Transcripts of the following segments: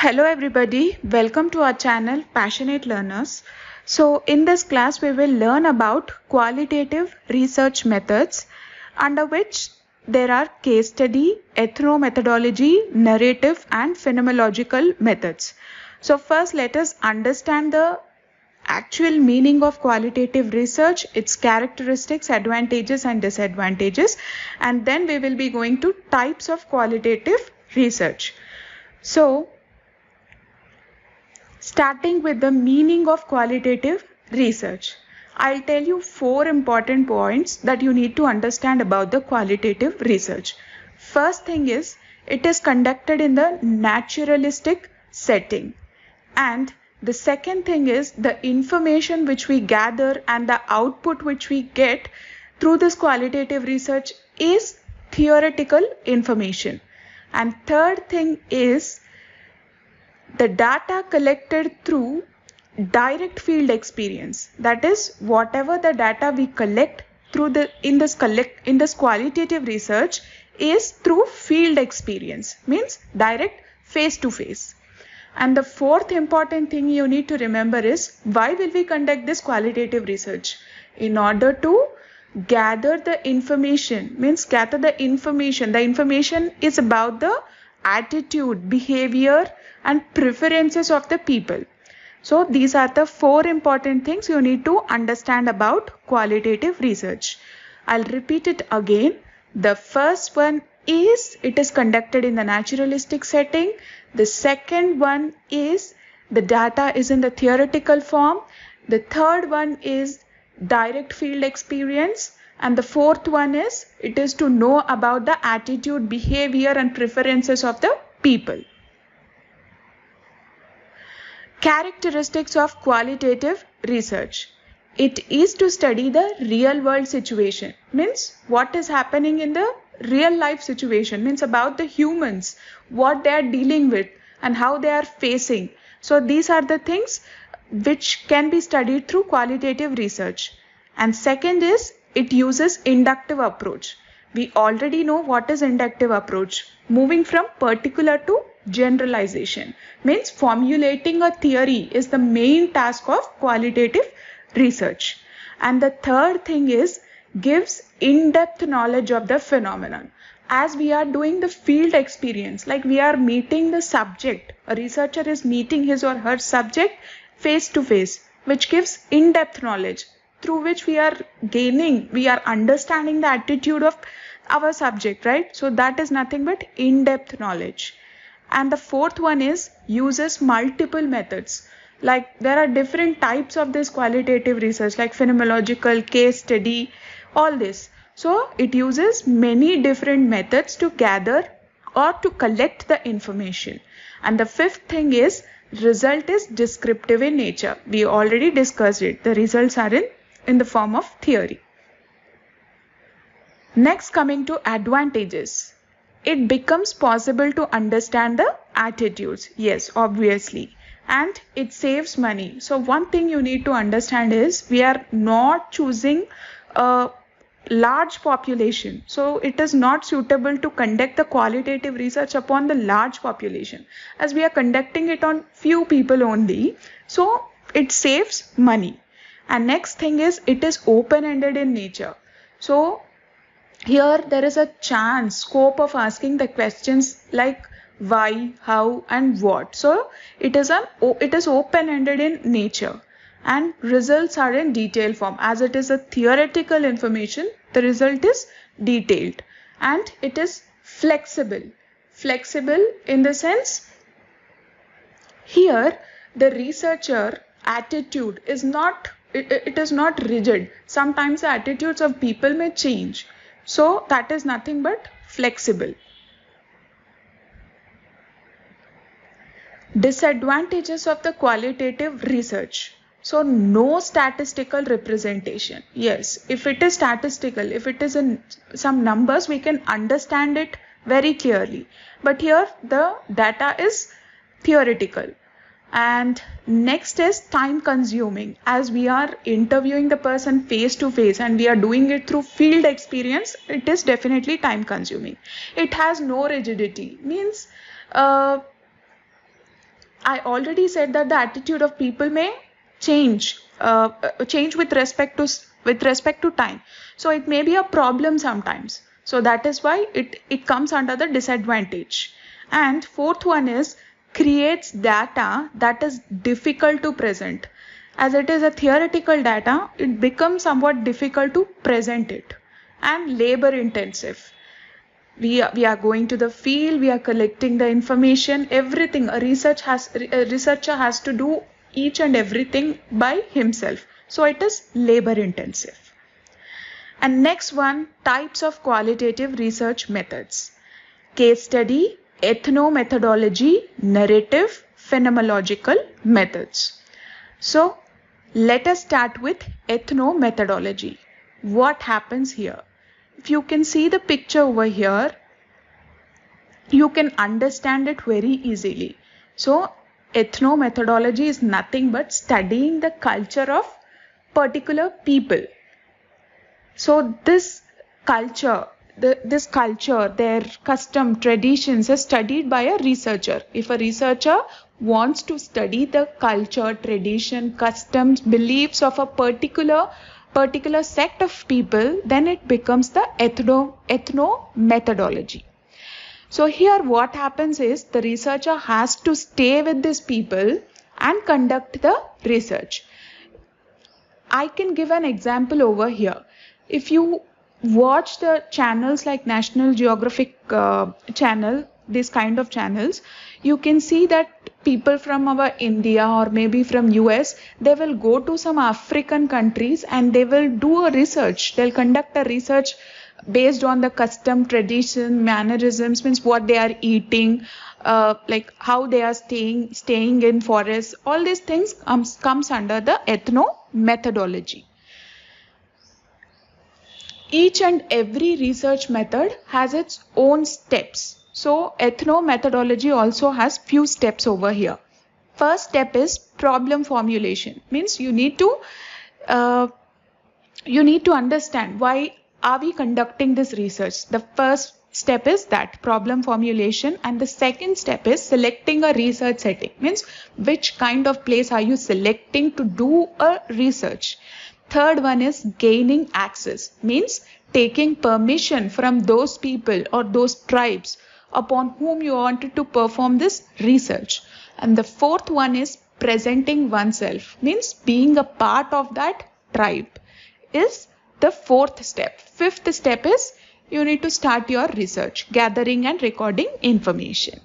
Hello everybody, welcome to our channel Passionate Learners. So in this class we will learn about qualitative research methods, under which there are case study, ethnomethodology, narrative and phenomenological methods. So first let us understand the actual meaning of qualitative research, its characteristics, advantages and disadvantages, and then we will be going to types of qualitative research. So starting with the meaning of qualitative research, I'll tell you 4 important points that you need to understand about the qualitative research. First thing is, it is conducted in the naturalistic setting. And the second thing is, the information which we gather and the output which we get through this qualitative research is theoretical information. And third thing is, the data collected through direct field experience. That is, whatever the data we collect through in this qualitative research is through field experience, means direct face to face. And the fourth important thing you need to remember is, why will we conduct this qualitative research? In order to gather the information, the information is about the attitude, behavior and preferences of the people. So these are the 4 important things you need to understand about qualitative research. I'll repeat it again. The first one is, it is conducted in the naturalistic setting. The second one is, the data is in the theoretical form. The third one is direct field experience. And the fourth one is, it is to know about the attitude, behavior and preferences of the people. Characteristics of qualitative research. It is to study the real world situation, means what is happening in the real life situation, means about the humans, what they are dealing with and how they are facing. So these are the things which can be studied through qualitative research. And second is, it uses inductive approach. We already know what is inductive approach. Moving from particular to generalization, means formulating a theory is the main task of qualitative research. And the third thing is, gives in-depth knowledge of the phenomenon. As we are doing the field experience, like we are meeting the subject, a researcher is meeting his or her subject face to face, which gives in-depth knowledge, through which we are understanding the attitude of our subject, right? So that is nothing but in-depth knowledge. And the fourth one is, uses multiple methods. Like there are different types of this qualitative research, like phenomenological, case study, all this. So it uses many different methods to gather or to collect the information. And the fifth thing is, result is descriptive in nature. We already discussed it. The results are in the form of theory. Next, coming to advantages. It becomes possible to understand the attitudes. Yes, obviously. And it saves money. So one thing you need to understand is, we are not choosing a large population. So it is not suitable to conduct the qualitative research upon the large population, as we are conducting it on few people only. So it saves money. And next thing is, it is open-ended in nature. So here there is a scope of asking the questions like why, how and what. So it is open-ended in nature. And results are in detailed form. As it is a theoretical information, the result is detailed. And it is flexible. Flexible in the sense, here the researcher attitude is not rigid. Sometimes the attitudes of people may change. So that is nothing but flexible. Disadvantages of the qualitative research. So no statistical representation. Yes, if it is statistical, if it is in some numbers, we can understand it very clearly. But here the data is theoretical. And next is time consuming. As we are interviewing the person face to face and we are doing it through field experience, it is definitely time consuming. It has no rigidity, means I already said that the attitude of people may change with respect to time. So it may be a problem sometimes. So that is why it comes under the disadvantage. And fourth one is creates data that is difficult to present. As it is a theoretical data, it becomes somewhat difficult to present it and labor intensive. We are going to the field, we are collecting the information, everything. A researcher has to do each and everything by himself. So it is labor intensive. And next one, types of qualitative research methods. Case study, ethno-methodology, narrative, phenomenological methods. So let us start with ethno-methodology. What happens here? If you can see the picture over here, you can understand it very easily. So ethno-methodology is nothing but studying the culture of particular people. So this culture, their custom, traditions is studied by a researcher. If a researcher wants to study the culture, tradition, customs, beliefs of a particular sect of people, then it becomes the ethno methodology. So here what happens is the researcher has to stay with these people and conduct the research. I can give an example over here. If you watch the channels like National Geographic channel, this kind of channels, you can see that people from our India or maybe from US, they will go to some African countries and they will do a research. They'll conduct a research based on the custom, tradition, mannerisms, means what they are eating, like how they are staying in forests. All these things comes under the ethno methodology. Each and every research method has its own steps. So ethno methodology also has few steps over here. First step is problem formulation. Means you need to understand why are we conducting this research. The first step is that problem formulation, and the second step is selecting a research setting. Means which kind of place are you selecting to do a research. Third one is gaining access. Means taking permission from those people or those tribes upon whom you wanted to perform this research. And the fourth one is presenting oneself. Means being a part of that tribe is the fourth step. Fifth step is you need to start your research, gathering and recording information.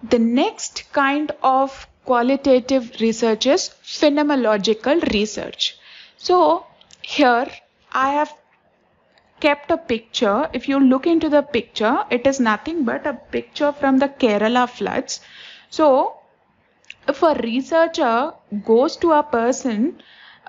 The next kind of qualitative research is phenomenological research. So here I have kept a picture. If you look into the picture, it is nothing but a picture from the Kerala floods. So if a researcher goes to a person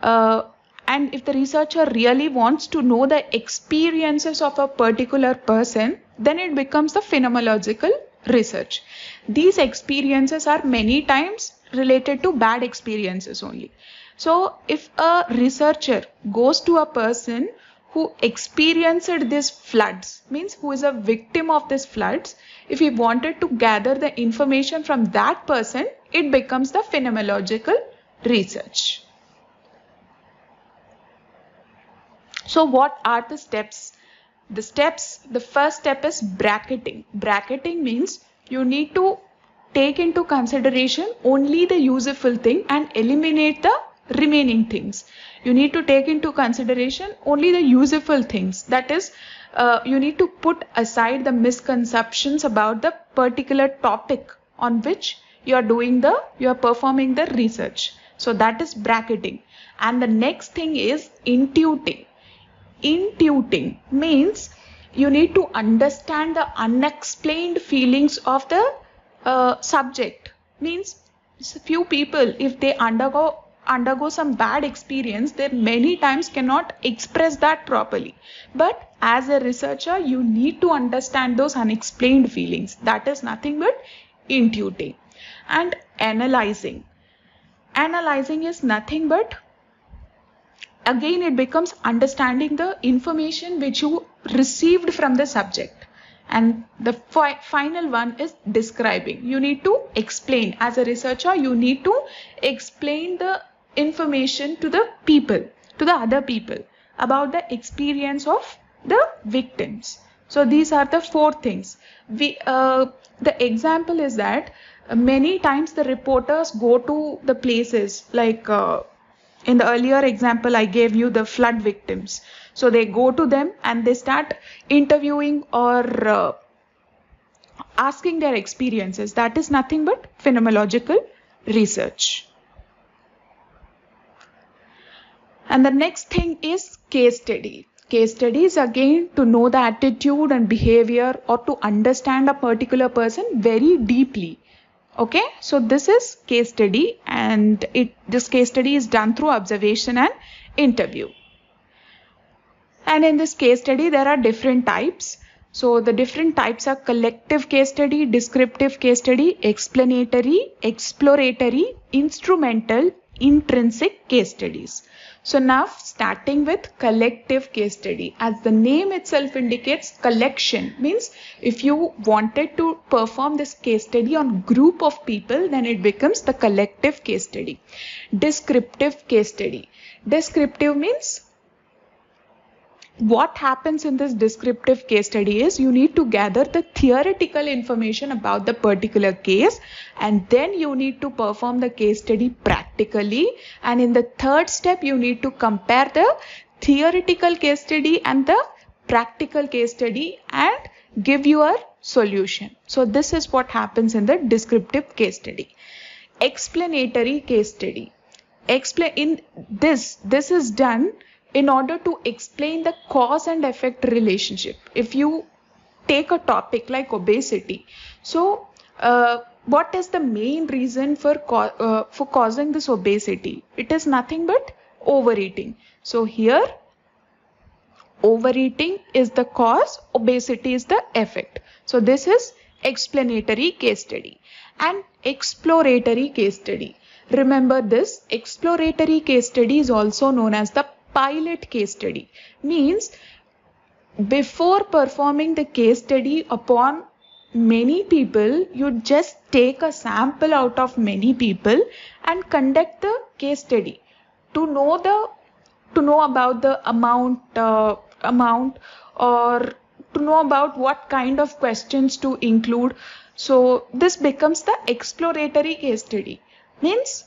and if the researcher really wants to know the experiences of a particular person, then it becomes the phenomenological research. These experiences are many times related to bad experiences only. So if a researcher goes to a person who experienced these floods, means who is a victim of these floods, if he wanted to gather the information from that person, it becomes the phenomenological research. So what are the steps? The first step is bracketing. Bracketing means you need to take into consideration only the useful thing and eliminate the remaining things. You need to take into consideration only the useful things. That is, you need to put aside the misconceptions about the particular topic on which you are performing the research. So that is bracketing. And the next thing is intuiting. Intuiting means you need to understand the unexplained feelings of the subject. Means few people, if they undergo some bad experience, they many times cannot express that properly. But as a researcher, you need to understand those unexplained feelings. That is nothing but intuiting. And analyzing. Analyzing is nothing but, again, it becomes understanding the information which you received from the subject And the final one is describing. You need to explain. As a researcher, you need to explain the information to the people, to the other people, about the experience of the victims. So these are the 4 things. The example is that many times the reporters go to the places like in the earlier example I gave you, the flood victims. So they go to them and they start interviewing or asking their experiences. That is nothing but phenomenological research. And the next thing is case study. Case study is again to know the attitude and behavior or to understand a particular person very deeply. Okay, so this is case study, and this case study is done through observation and interview. And in this case study, there are different types. So the different types are collective case study, descriptive case study, explanatory, exploratory, instrumental, intrinsic case studies. So now starting with collective case study. As the name itself indicates, collection means if you wanted to perform this case study on group of people, then it becomes the collective case study. Descriptive case study. Descriptive means what happens in this descriptive case study is you need to gather the theoretical information about the particular case, and then you need to perform the case study practically, and in the third step you need to compare the theoretical case study and the practical case study and give your solution. So this is what happens in the descriptive case study. Explanatory case study. This is done in order to explain the cause and effect relationship. If you take a topic like obesity, so what is the main reason for causing this obesity? It is nothing but overeating. So here overeating is the cause, obesity is the effect. So this is explanatory case study. And exploratory case study. Remember this, exploratory case study is also known as the pilot case study. Means before performing the case study upon many people, you just take a sample out of many people and conduct the case study to know about the amount or to know about what kind of questions to include. So this becomes the exploratory case study. Means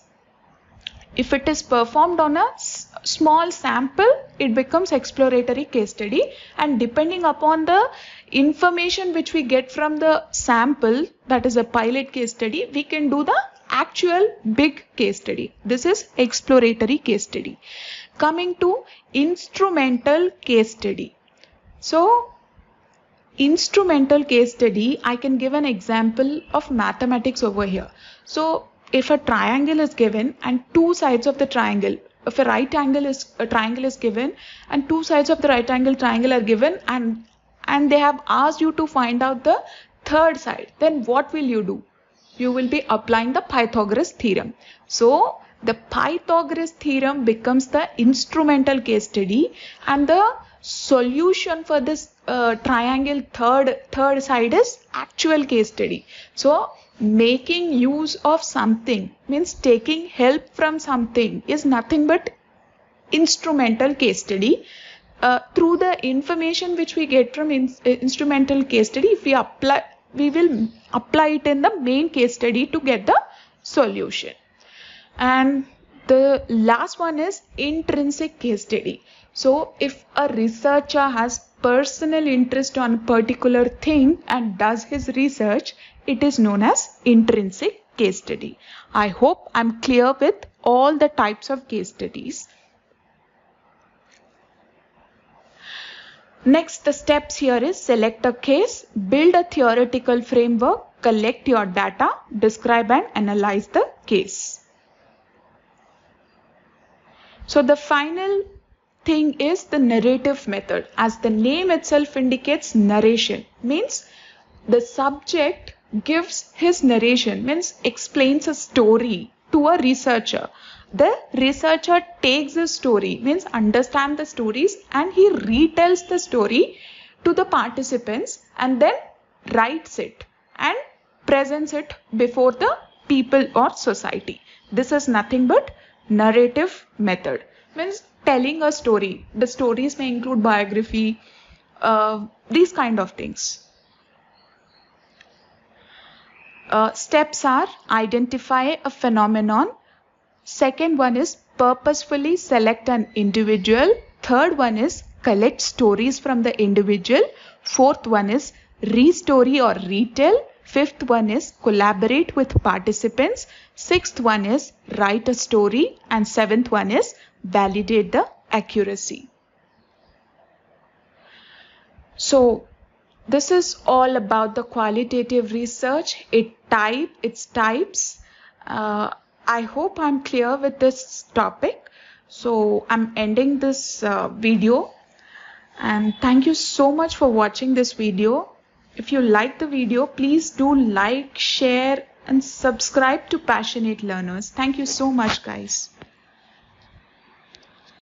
if it is performed on a small sample, it becomes exploratory case study, and depending upon the information which we get from the sample, that is a pilot case study, we can do the actual big case study. This is exploratory case study. Coming to instrumental case study. So instrumental case study, I can give an example of mathematics over here. So if a triangle is given and two sides of the triangle, if a triangle is given and two sides of the right angle triangle are given, and they have asked you to find out the third side, then what will you do? You will be applying the Pythagoras theorem. So the Pythagoras theorem becomes the instrumental case study, and the solution for this triangle third side is actual case study. So making use of something means taking help from something is nothing but instrumental case study. Through the information which we get from instrumental case study, if we will apply it in the main case study to get the solution. And the last one is intrinsic case study. So if a researcher has personal interest on a particular thing and does his research, it is known as intrinsic case study. I hope I'm clear with all the types of case studies. Next, the steps here is select a case, build a theoretical framework, collect your data, describe and analyze the case. So the final thing is the narrative method. As the name itself indicates, narration means the subject gives his narration, means explains a story to a researcher. The researcher takes the story, means understands the stories, and he retells the story to the participants, and then writes it and presents it before the people or society. This is nothing but narrative method. Means telling a story. The stories may include biography, these kind of things. Steps are identify a phenomenon. Second one is purposefully select an individual. Third one is collect stories from the individual. Fourth one is re-story or retell. Fifth one is collaborate with participants. Sixth one is write a story. And seventh one is validate the accuracy. So this is all about the qualitative research. Its types. I hope I'm clear with this topic. So I'm ending this video, and thank you so much for watching this video. If you like the video, please do like, share and subscribe to Passionate Learners. Thank you so much, guys.